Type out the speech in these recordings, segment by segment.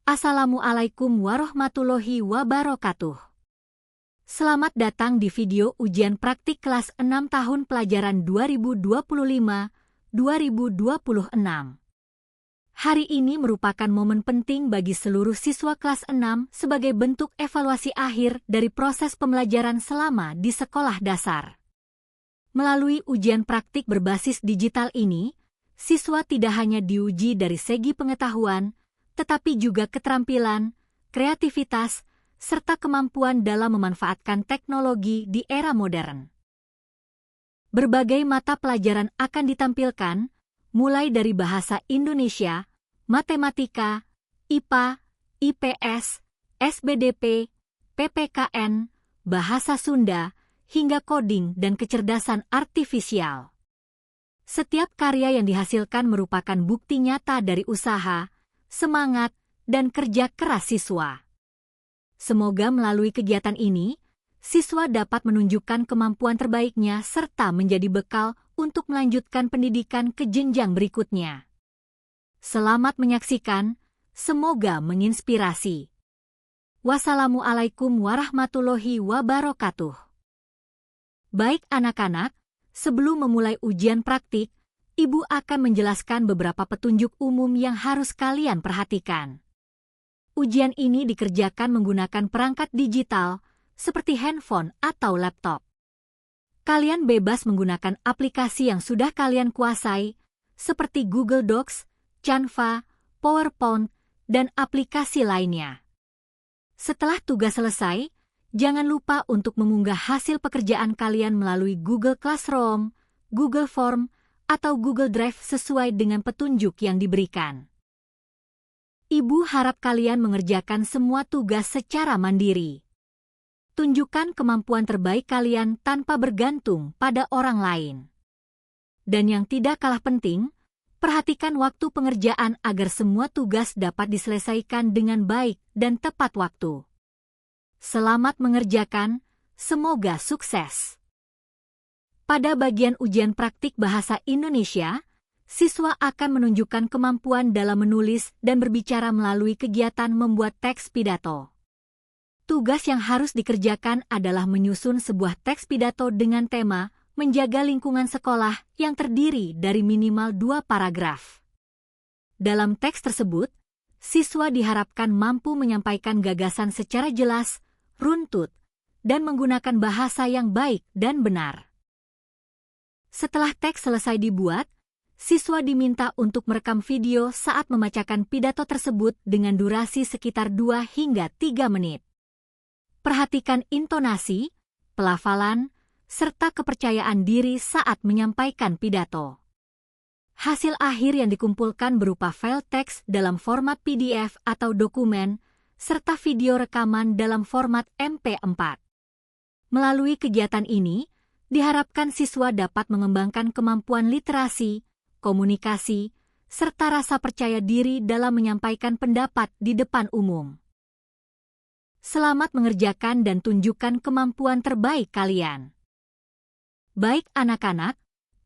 Assalamualaikum warahmatullahi wabarakatuh. Selamat datang di video ujian praktik kelas 6 tahun pelajaran 2025-2026. Hari ini merupakan momen penting bagi seluruh siswa kelas 6 sebagai bentuk evaluasi akhir dari proses pembelajaran selama di sekolah dasar. Melalui ujian praktik berbasis digital ini, siswa tidak hanya diuji dari segi pengetahuan, tetapi juga keterampilan, kreativitas, serta kemampuan dalam memanfaatkan teknologi di era modern. Berbagai mata pelajaran akan ditampilkan, mulai dari bahasa Indonesia, matematika, IPA, IPS, SBDP, PPKN, bahasa Sunda, hingga coding dan kecerdasan artifisial. Setiap karya yang dihasilkan merupakan bukti nyata dari usaha, semangat, dan kerja keras siswa. Semoga melalui kegiatan ini, siswa dapat menunjukkan kemampuan terbaiknya serta menjadi bekal untuk melanjutkan pendidikan ke jenjang berikutnya. Selamat menyaksikan, semoga menginspirasi. Wassalamualaikum warahmatullahi wabarakatuh. Baik anak-anak, sebelum memulai ujian praktik, Ibu akan menjelaskan beberapa petunjuk umum yang harus kalian perhatikan. Ujian ini dikerjakan menggunakan perangkat digital, seperti handphone atau laptop. Kalian bebas menggunakan aplikasi yang sudah kalian kuasai, seperti Google Docs, Canva, PowerPoint, dan aplikasi lainnya. Setelah tugas selesai, jangan lupa untuk mengunggah hasil pekerjaan kalian melalui Google Classroom, Google Form, atau Google Drive sesuai dengan petunjuk yang diberikan. Ibu harap kalian mengerjakan semua tugas secara mandiri. Tunjukkan kemampuan terbaik kalian tanpa bergantung pada orang lain. Dan yang tidak kalah penting, perhatikan waktu pengerjaan agar semua tugas dapat diselesaikan dengan baik dan tepat waktu. Selamat mengerjakan, semoga sukses. Pada bagian ujian praktik bahasa Indonesia, siswa akan menunjukkan kemampuan dalam menulis dan berbicara melalui kegiatan membuat teks pidato. Tugas yang harus dikerjakan adalah menyusun sebuah teks pidato dengan tema menjaga lingkungan sekolah yang terdiri dari minimal 2 paragraf. Dalam teks tersebut, siswa diharapkan mampu menyampaikan gagasan secara jelas, runtut, dan menggunakan bahasa yang baik dan benar. Setelah teks selesai dibuat, siswa diminta untuk merekam video saat membacakan pidato tersebut dengan durasi sekitar 2 hingga 3 menit. Perhatikan intonasi, pelafalan, serta kepercayaan diri saat menyampaikan pidato. Hasil akhir yang dikumpulkan berupa file teks dalam format PDF atau dokumen, serta video rekaman dalam format MP4. Melalui kegiatan ini, diharapkan siswa dapat mengembangkan kemampuan literasi, komunikasi, serta rasa percaya diri dalam menyampaikan pendapat di depan umum. Selamat mengerjakan dan tunjukkan kemampuan terbaik kalian. Baik anak-anak,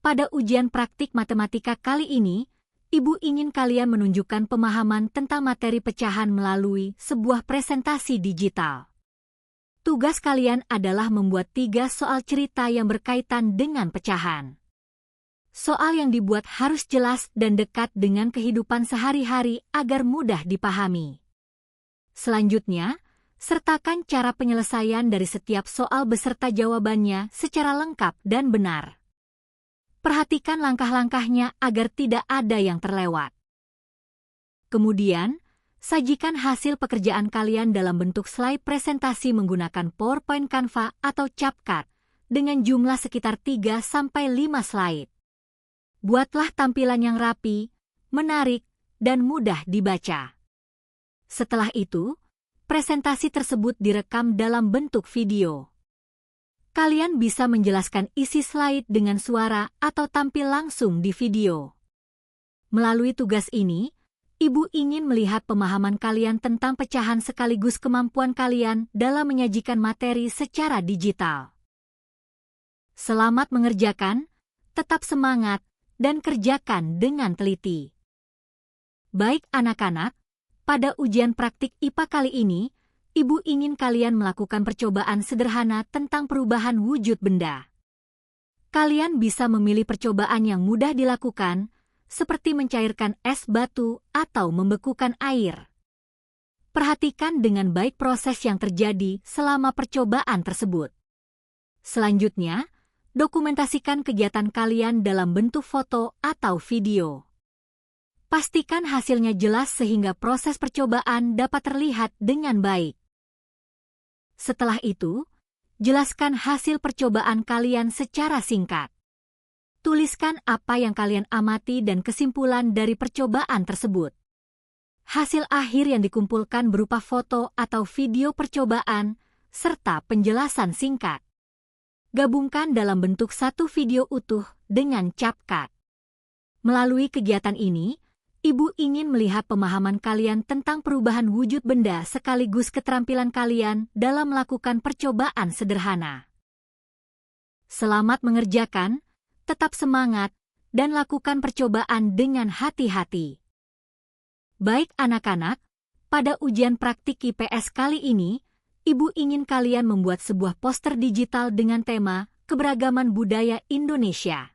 pada ujian praktik matematika kali ini, Ibu ingin kalian menunjukkan pemahaman tentang materi pecahan melalui sebuah presentasi digital. Tugas kalian adalah membuat 3 soal cerita yang berkaitan dengan pecahan. Soal yang dibuat harus jelas dan dekat dengan kehidupan sehari-hari agar mudah dipahami. Selanjutnya, sertakan cara penyelesaian dari setiap soal beserta jawabannya secara lengkap dan benar. Perhatikan langkah-langkahnya agar tidak ada yang terlewat. Kemudian, sajikan hasil pekerjaan kalian dalam bentuk slide presentasi menggunakan PowerPoint Canva atau CapCut dengan jumlah sekitar 3-5 slide. Buatlah tampilan yang rapi, menarik, dan mudah dibaca. Setelah itu, presentasi tersebut direkam dalam bentuk video. Kalian bisa menjelaskan isi slide dengan suara atau tampil langsung di video. Melalui tugas ini, Ibu ingin melihat pemahaman kalian tentang pecahan sekaligus kemampuan kalian dalam menyajikan materi secara digital. Selamat mengerjakan, tetap semangat, dan kerjakan dengan teliti. Baik anak-anak, Pada ujian praktik IPA kali ini, Ibu ingin kalian melakukan percobaan sederhana tentang perubahan wujud benda. Kalian bisa memilih percobaan yang mudah dilakukan, seperti mencairkan es batu atau membekukan air. Perhatikan dengan baik proses yang terjadi selama percobaan tersebut. Selanjutnya, dokumentasikan kegiatan kalian dalam bentuk foto atau video. Pastikan hasilnya jelas sehingga proses percobaan dapat terlihat dengan baik. Setelah itu, jelaskan hasil percobaan kalian secara singkat. Tuliskan apa yang kalian amati dan kesimpulan dari percobaan tersebut. Hasil akhir yang dikumpulkan berupa foto atau video percobaan, serta penjelasan singkat. Gabungkan dalam bentuk satu video utuh dengan CapCut. Melalui kegiatan ini, Ibu ingin melihat pemahaman kalian tentang perubahan wujud benda sekaligus keterampilan kalian dalam melakukan percobaan sederhana. Selamat mengerjakan, tetap semangat, dan lakukan percobaan dengan hati-hati. Baik anak-anak, pada ujian praktik IPS kali ini, Ibu ingin kalian membuat sebuah poster digital dengan tema Keberagaman Budaya Indonesia.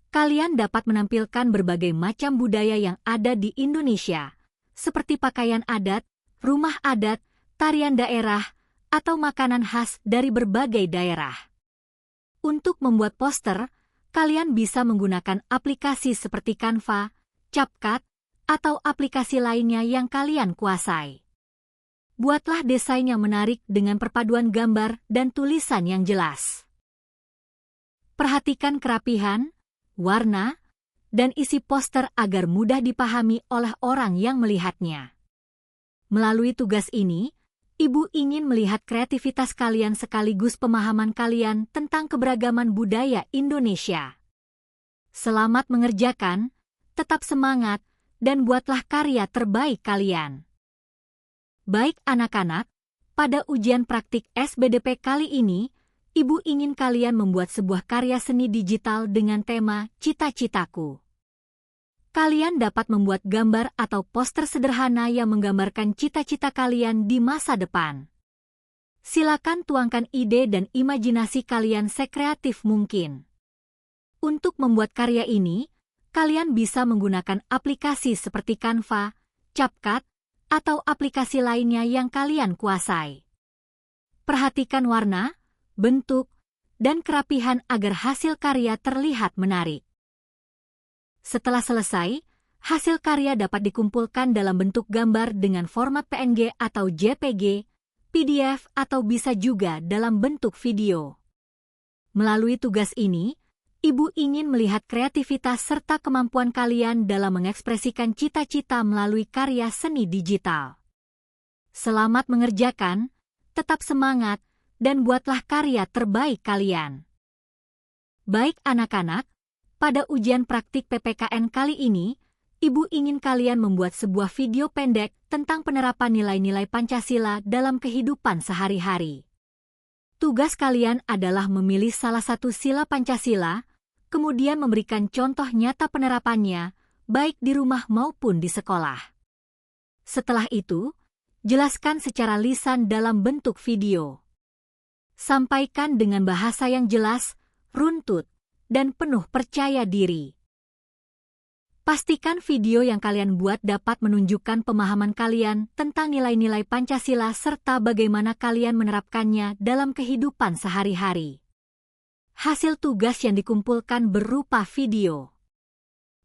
Kalian dapat menampilkan berbagai macam budaya yang ada di Indonesia, seperti pakaian adat, rumah adat, tarian daerah, atau makanan khas dari berbagai daerah. Untuk membuat poster, kalian bisa menggunakan aplikasi seperti Canva, CapCut, atau aplikasi lainnya yang kalian kuasai. Buatlah desain yang menarik dengan perpaduan gambar dan tulisan yang jelas. Perhatikan kerapihan, warna, dan isi poster agar mudah dipahami oleh orang yang melihatnya. Melalui tugas ini, Ibu ingin melihat kreativitas kalian sekaligus pemahaman kalian tentang keberagaman budaya Indonesia. Selamat mengerjakan, tetap semangat, dan buatlah karya terbaik kalian. Baik anak-anak, pada ujian praktik SBDP kali ini, Ibu ingin kalian membuat sebuah karya seni digital dengan tema Cita-Citaku. Kalian dapat membuat gambar atau poster sederhana yang menggambarkan cita-cita kalian di masa depan. Silakan tuangkan ide dan imajinasi kalian sekreatif mungkin. Untuk membuat karya ini, kalian bisa menggunakan aplikasi seperti Canva, CapCut, atau aplikasi lainnya yang kalian kuasai. Perhatikan warna, bentuk, dan kerapihan agar hasil karya terlihat menarik. Setelah selesai, hasil karya dapat dikumpulkan dalam bentuk gambar dengan format PNG atau JPG, PDF atau bisa juga dalam bentuk video. Melalui tugas ini, Ibu ingin melihat kreativitas serta kemampuan kalian dalam mengekspresikan cita-cita melalui karya seni digital. Selamat mengerjakan, tetap semangat, dan buatlah karya terbaik kalian. Baik anak-anak, pada ujian praktik PPKN kali ini, Ibu ingin kalian membuat sebuah video pendek tentang penerapan nilai-nilai Pancasila dalam kehidupan sehari-hari. Tugas kalian adalah memilih salah satu sila Pancasila, kemudian memberikan contoh nyata penerapannya, baik di rumah maupun di sekolah. Setelah itu, jelaskan secara lisan dalam bentuk video. Sampaikan dengan bahasa yang jelas, runtut, dan penuh percaya diri. Pastikan video yang kalian buat dapat menunjukkan pemahaman kalian tentang nilai-nilai Pancasila serta bagaimana kalian menerapkannya dalam kehidupan sehari-hari. Hasil tugas yang dikumpulkan berupa video.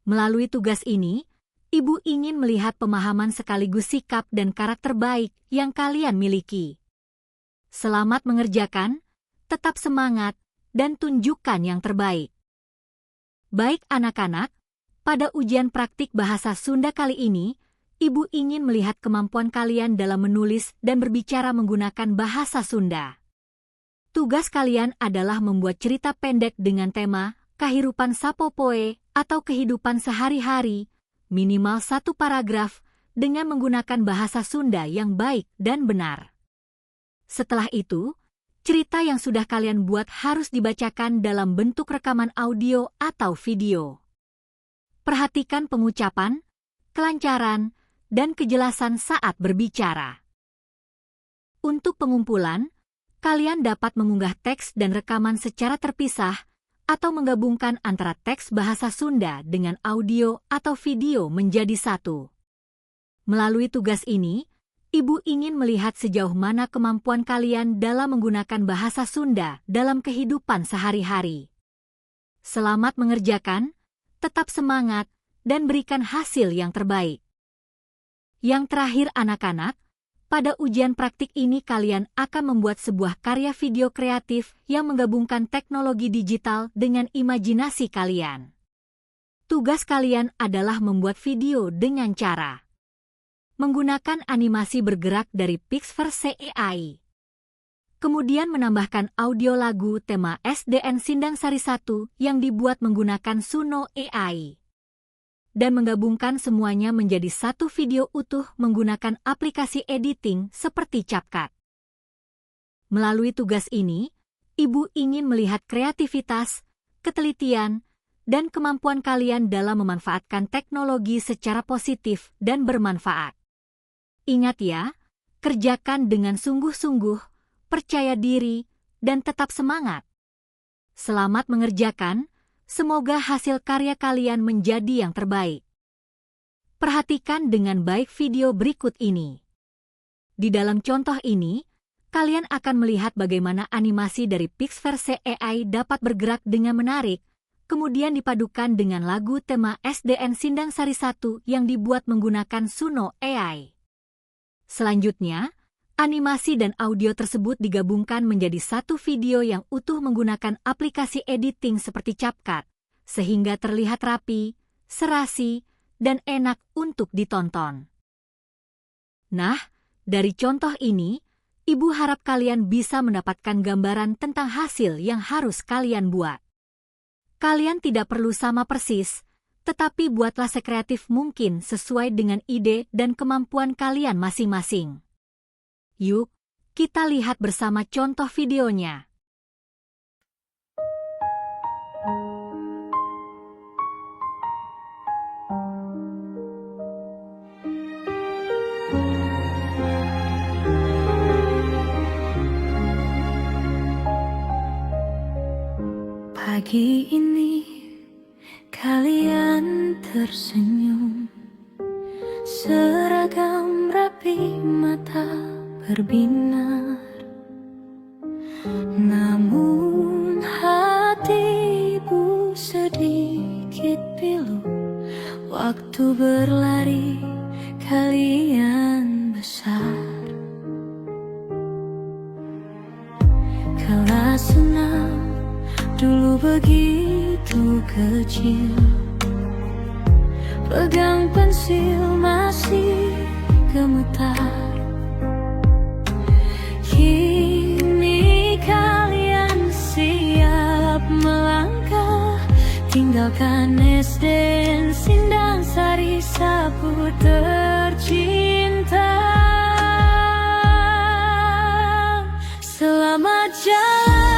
Melalui tugas ini, Ibu ingin melihat pemahaman sekaligus sikap dan karakter baik yang kalian miliki. Selamat mengerjakan, tetap semangat, dan tunjukkan yang terbaik. Baik anak-anak, pada ujian praktik bahasa Sunda kali ini, Ibu ingin melihat kemampuan kalian dalam menulis dan berbicara menggunakan bahasa Sunda. Tugas kalian adalah membuat cerita pendek dengan tema Kahirupan Sapopoe atau kehidupan sehari-hari, minimal 1 paragraf, dengan menggunakan bahasa Sunda yang baik dan benar. Setelah itu, cerita yang sudah kalian buat harus dibacakan dalam bentuk rekaman audio atau video. Perhatikan pengucapan, kelancaran, dan kejelasan saat berbicara. Untuk pengumpulan, kalian dapat mengunggah teks dan rekaman secara terpisah atau menggabungkan antara teks bahasa Sunda dengan audio atau video menjadi satu. Melalui tugas ini, Ibu ingin melihat sejauh mana kemampuan kalian dalam menggunakan bahasa Sunda dalam kehidupan sehari-hari. Selamat mengerjakan, tetap semangat, dan berikan hasil yang terbaik. Yang terakhir anak-anak, pada ujian praktik ini kalian akan membuat sebuah karya video kreatif yang menggabungkan teknologi digital dengan imajinasi kalian. Tugas kalian adalah membuat video dengan cara menggunakan animasi bergerak dari Pixverse AI. Kemudian menambahkan audio lagu tema SDN Sindang Sari 1 yang dibuat menggunakan Suno AI. Dan menggabungkan semuanya menjadi satu video utuh menggunakan aplikasi editing seperti CapCut. Melalui tugas ini, Ibu ingin melihat kreativitas, ketelitian, dan kemampuan kalian dalam memanfaatkan teknologi secara positif dan bermanfaat. Ingat ya, kerjakan dengan sungguh-sungguh, percaya diri, dan tetap semangat. Selamat mengerjakan, semoga hasil karya kalian menjadi yang terbaik. Perhatikan dengan baik video berikut ini. Di dalam contoh ini, kalian akan melihat bagaimana animasi dari Pixverse AI dapat bergerak dengan menarik, kemudian dipadukan dengan lagu tema SDN Sindang Sari 1 yang dibuat menggunakan Suno AI. Selanjutnya, animasi dan audio tersebut digabungkan menjadi satu video yang utuh menggunakan aplikasi editing seperti CapCut, sehingga terlihat rapi, serasi, dan enak untuk ditonton. Nah, dari contoh ini, Ibu harap kalian bisa mendapatkan gambaran tentang hasil yang harus kalian buat. Kalian tidak perlu sama persis, tetapi buatlah sekreatif mungkin sesuai dengan ide dan kemampuan kalian masing-masing. Yuk, kita lihat bersama contoh videonya. Pagi ini kalian tersenyum, seragam rapi, mata berbinar. Namun hatimu sedikit pilu, waktu berlari kalian besar. Kelas 6 dulu begitu kecil, pegang pensil masih gemetar. Kini kalian siap melangkah, tinggalkan SD Sindang Sari, sapu tercinta. Selamat jalan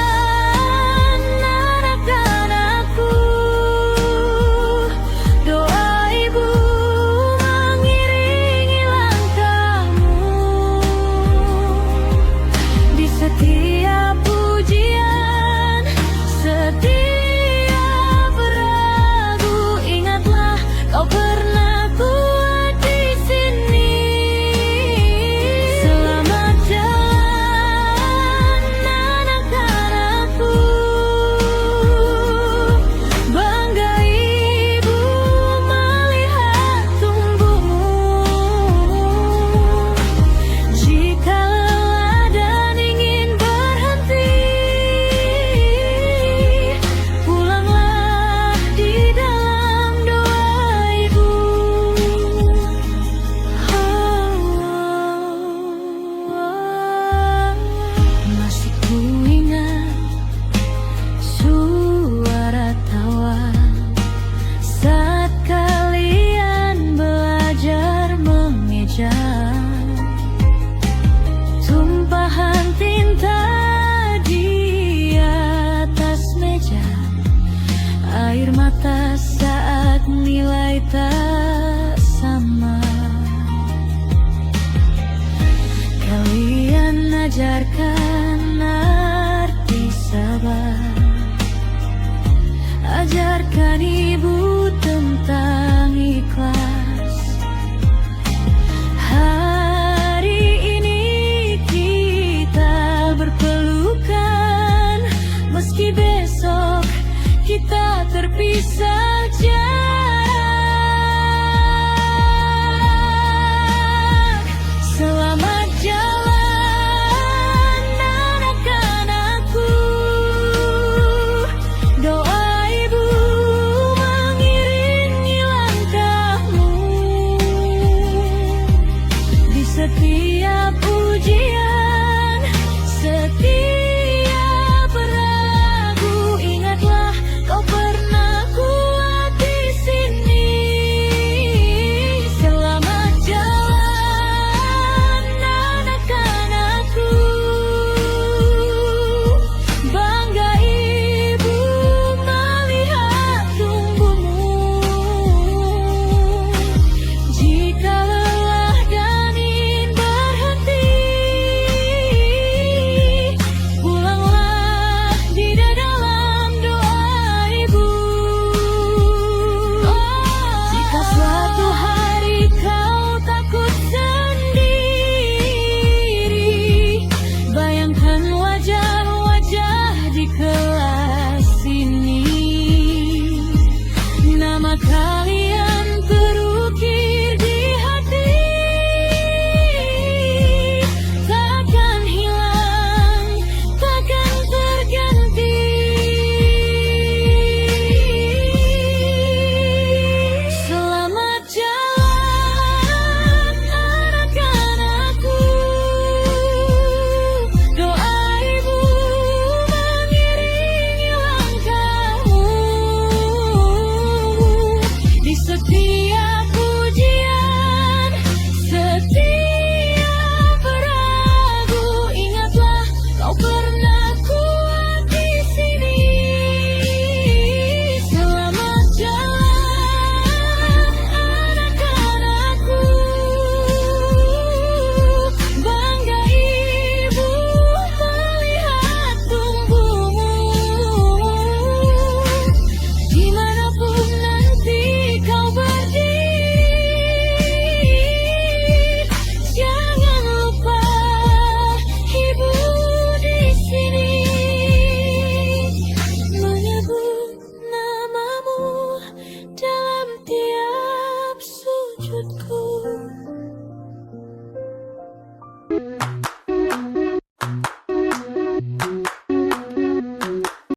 mata saat nilai tak sama. ajarkan arti sabar. Ajarkan ibu tentang ikhlas. Hari ini kita berpelukan, meski besok kita terpisah jarak. Selamat jalan anak-anakku. Doa ibu mengiringi langkahmu. Di setiap ujian, setiap